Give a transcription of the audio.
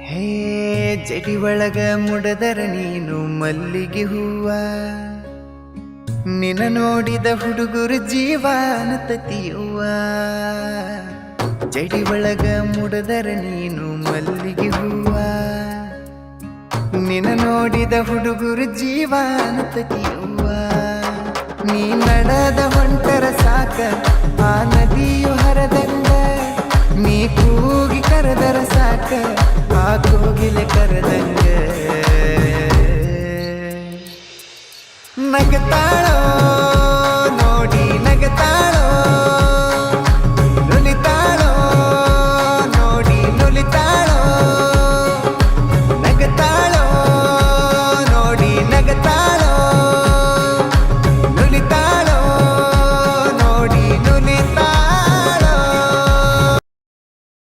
ಹೇ ಜಡಿ ಒಳಗ ಮುಡದರ ನೀನು ಮಲ್ಲಿಗೆ ಹೂವ, ನಿನ ನೋಡಿದ ಹುಡುಗರು ಜೀವಾನತತಿಯುವ. ಜಡಿ ಒಳಗ ಮುಡದರ ನೀನು ಮಲ್ಲಿಗೆ ಹೂವ, ನಿನ ನೋಡಿದ ಹುಡುಗರು ಜೀವಾನತತಿಯುವ. ನೀ ನಡೆದ ಹೊಂಟರ ಸಾಕ ಆ ನದಿಯು